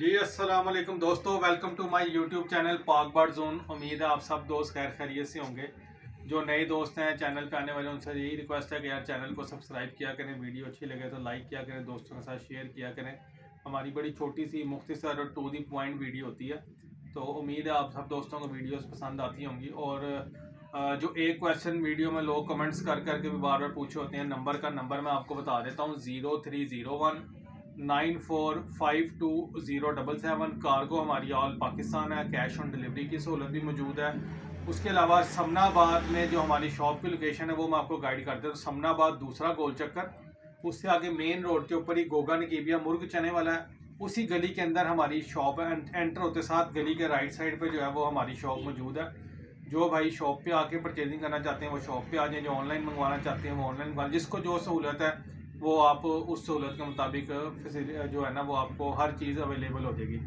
जी अस्सलाम वालेकुम दोस्तों, welcome to my YouTube channel Pak bird zone. उम्मीद है आप सब दोस्त खैर खैरियत से होंगे। जो नए दोस्त हैं चैनल पे आने वाले उनसे यही रिक्वेस्ट है कि यार चैनल को सब्सक्राइब किया करें, वीडियो अच्छी लगे तो लाइक किया करें, दोस्तों के साथ शेयर किया करें। हमारी बड़ी छोटी सी मुख्तसर और टू दी पॉइंट वीडियो होती है, तो उम्मीद है आप सब दोस्तों को वीडियोस पसंद आती होंगी। और जो एक क्वेश्चन वीडियो में लोग कमेंट्स कर करके भी बार बार पूछे होते हैं, नंबर मैं आपको बता देता हूँ 030194520777। कार्गो हमारी ऑल पाकिस्तान है, कैश ऑन डिलीवरी की सहूलत भी मौजूद है। उसके अलावा समनाबाद में जो हमारी शॉप की लोकेशन है वो मैं आपको गाइड करता हूँ। समनाबाद दूसरा गोल चक्कर, उससे आगे मेन रोड के ऊपर ही गोगा नकीबिया मुर्ग चने वाला है, उसी गली के अंदर हमारी शॉप है। एंटर होते साथ गली के राइट साइड पे जो है वो हमारी शॉप मौजूद है। जो भाई शॉप पे आके परचेजिंग करना चाहते हैं वो शॉप पे आ जाएं, जो ऑनलाइन मंगवाना चाहते हैं वो ऑनलाइन मंगवा, जिसको जो सहूलत है वो आप उस सहूलत के मुताबिक जो है ना वो आपको हर चीज़ अवेलेबल हो जाएगी।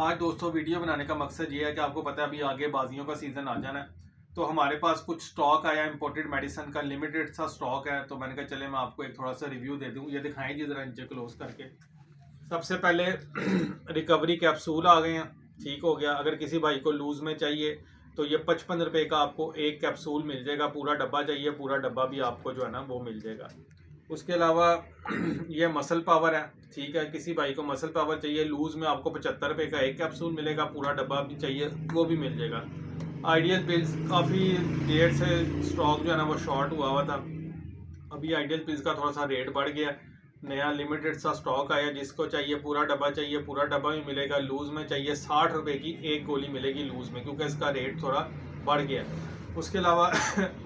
आज दोस्तों वीडियो बनाने का मकसद ये है कि आपको पता है अभी आगे बाजियों का सीज़न आ जाना है, तो हमारे पास कुछ स्टॉक आया इम्पोर्टेड मेडिसिन का, लिमिटेड सा स्टॉक है। तो मैंने कहा चले मैं आपको एक थोड़ा सा रिव्यू दे दूँ। ये दिखाएं जी ज़रा नीचे क्लोज करके। सबसे पहले रिकवरी कैप्सूल आ गए हैं, ठीक हो गया। अगर किसी भाई को लूज़ में चाहिए तो ये 55 रुपये का आपको एक कैप्सूल मिल जाएगा। पूरा डब्बा चाहिए, पूरा डब्बा भी आपको जो है ना वो मिल जाएगा। उसके अलावा ये मसल पावर है, ठीक है। किसी भाई को मसल पावर चाहिए लूज़ में, आपको 75 रुपये का एक कैप्सूल मिलेगा। पूरा डब्बा भी चाहिए वो भी मिल जाएगा। आइडियल पिल्स काफ़ी देर से स्टॉक जो है ना वो शॉर्ट हुआ था, अभी आइडियल पिल्स का थोड़ा सा रेट बढ़ गया। नया लिमिटेड सा स्टॉक आया, जिसको चाहिए पूरा डब्बा चाहिए पूरा डब्बा भी मिलेगा। लूज़ में चाहिए 60 रुपये की एक गोली मिलेगी लूज़ में, क्योंकि इसका रेट थोड़ा बढ़ गया। उसके अलावा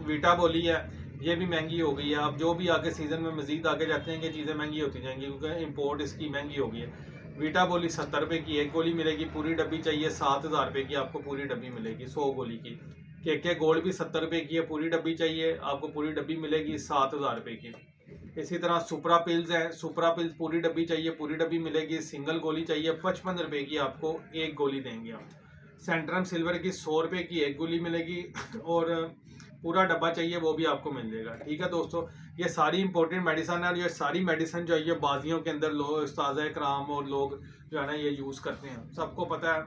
वीटा बोली है, ये भी महंगी हो गई है। अब जो भी आगे सीज़न में मज़ीद आगे जाते हैं कि चीज़ें महंगी होती जाएंगी, क्योंकि इम्पोर्ट इसकी महंगी हो गई है। वीटा बोली 70 रुपये की एक गोली मिलेगी, पूरी डब्बी चाहिए 7000 रुपये की आपको पूरी डब्बी मिलेगी 100 गोली की। के गोल्ड भी 70 रुपये की है, पूरी डब्बी चाहिए आपको पूरी डब्बी मिलेगी 7000 रुपये की। इसी तरह सुपरा पिल्स है, सुपरा पिल्स पूरी डब्बी चाहिए पूरी डब्बी मिलेगी। सिंगल गोली चाहिए 55 रुपये की आपको एक गोली देंगे हम। सेंट्रम सिल्वर की 100 रुपये की एक गोली मिलेगी और पूरा डब्बा चाहिए वो भी आपको मिल जाएगा। ठीक है दोस्तों, ये सारी इंपॉर्टेंट मेडिसिन है और ये सारी मेडिसिन जो है ये बाजियों के अंदर लोग उस्ताद कराम और लोग जो है ना ये यूज़ करते हैं। सबको पता है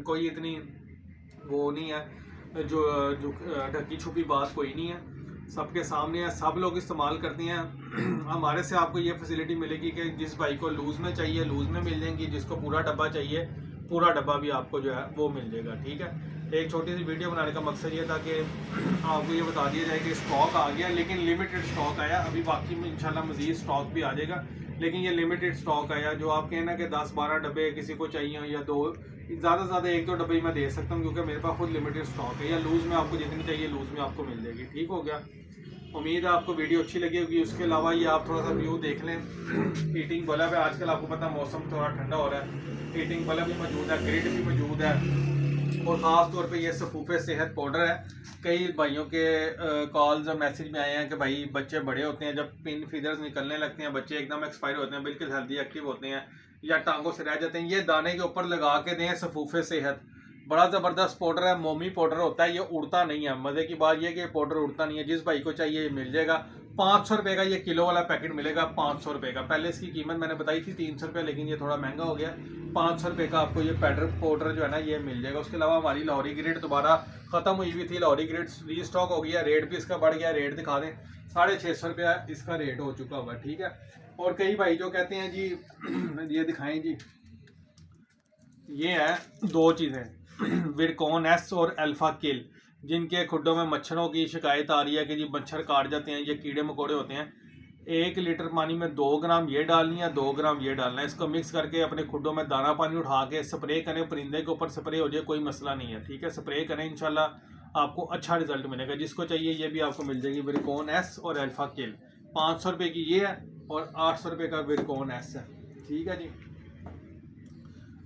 कोई इतनी वो नहीं है, जो ढकी छुपी बात कोई नहीं है, सबके सामने है, सब लोग इस्तेमाल करते हैं। हमारे से आपको ये फैसिलिटी मिलेगी कि जिस भाई को लूज़ में चाहिए लूज़ में मिल जाएंगी, जिसको पूरा डब्बा चाहिए पूरा डब्बा भी आपको जो है वो मिल जाएगा। ठीक है, एक छोटी सी वीडियो बनाने का मकसद ये था कि आपको ये बता दिया जाए कि स्टॉक आ गया, लेकिन लिमिटेड स्टॉक आया। अभी बाकी में इंशाल्लाह मज़ीद स्टॉक भी आ जाएगा, लेकिन ये लिमिटेड स्टॉक आया। जो आप कहना कि 10-12 डब्बे किसी को चाहिए या दो, ज़्यादा से ज़्यादा 1-2 डब्बे मैं दे सकता हूँ, क्योंकि मेरे पास खुद लिमिटेड स्टॉक है। या लूज़ में आपको जितनी चाहिए लूज़ में आपको मिल जाएगी। ठीक हो गया, उम्मीद है आपको वीडियो अच्छी लगी होगी। उसके अलावा ये आप थोड़ा सा व्यू देख लें। हीटिंग बल्ब है, आजकल आपको पता मौसम थोड़ा ठंडा हो रहा है, हीटिंग बल्ब भी मौजूद है, ग्रिड भी मौजूद है। और ख़ास तौर पे ये सफूफे सेहत पाउडर है। कई भाइयों के कॉल्स और मैसेज में आए हैं कि भाई बच्चे बड़े होते हैं, जब पिन फीदर्स निकलने लगते हैं, बच्चे एकदम एक्सपायर होते हैं, बिल्कुल हेल्दी एक्टिव होते हैं या टांगों से रह जाते हैं, ये दाने के ऊपर लगा के दें सफूफे सेहत। बड़ा ज़बरदस्त पाउडर है, मोमी पाउडर होता है, ये उड़ता नहीं है। मज़े की बात यह कि ये पाउडर उड़ता नहीं है। जिस भाई को चाहिए ये मिल जाएगा। 500 रुपये का ये किलो वाला पैकेट मिलेगा, 500 रुपये का। पहले इसकी कीमत मैंने बताई थी 300 रुपये, लेकिन ये थोड़ा महंगा हो गया। 500 रुपये का आपको ये पाउडर जो है ना ये मिल जाएगा। उसके अलावा हमारी लाहौरी ग्रेड दोबारा ख़त्म हुई हुई थी, लाहौरी ग्रेड रीस्टॉक हो गया, रेट भी इसका बढ़ गया। रेट दिखा दें, 650 रुपया इसका रेट हो चुका हुआ। ठीक है, और कई भाई जो कहते हैं जी ये दिखाएं जी, ये है दो चीज़ें विरकॉन एस और अल्फा किल, जिनके खुड्डों में मच्छरों की शिकायत आ रही है कि जी मच्छर काट जाते हैं, ये कीड़े मकोड़े होते हैं। 1 लीटर पानी में 2 ग्राम ये डालनी है, 2 ग्राम ये डालना है। इसको मिक्स करके अपने खुड्डों में दाना पानी उठा के स्प्रे करें, परिंदे के ऊपर स्प्रे हो जाए कोई मसला नहीं है। ठीक है, स्प्रे करें, इंशाल्लाह आपको अच्छा रिजल्ट मिलेगा। जिसको चाहिए ये भी आपको मिल जाएगी, विरकॉन एस और अल्फा किल। 500 रुपये की ये है और 800 रुपये का विरकॉन एस है। ठीक है जी,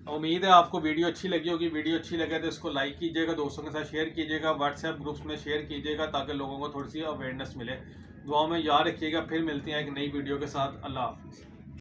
उम्मीद है आपको वीडियो अच्छी लगी होगी। वीडियो अच्छी लगे तो इसको लाइक कीजिएगा, दोस्तों के साथ शेयर कीजिएगा, व्हाट्सएप ग्रुप्स में शेयर कीजिएगा, ताकि लोगों को थोड़ी सी अवेयरनेस मिले। दुआ में याद रखिएगा। फिर मिलते हैं एक नई वीडियो के साथ। अल्लाह हाफिज़।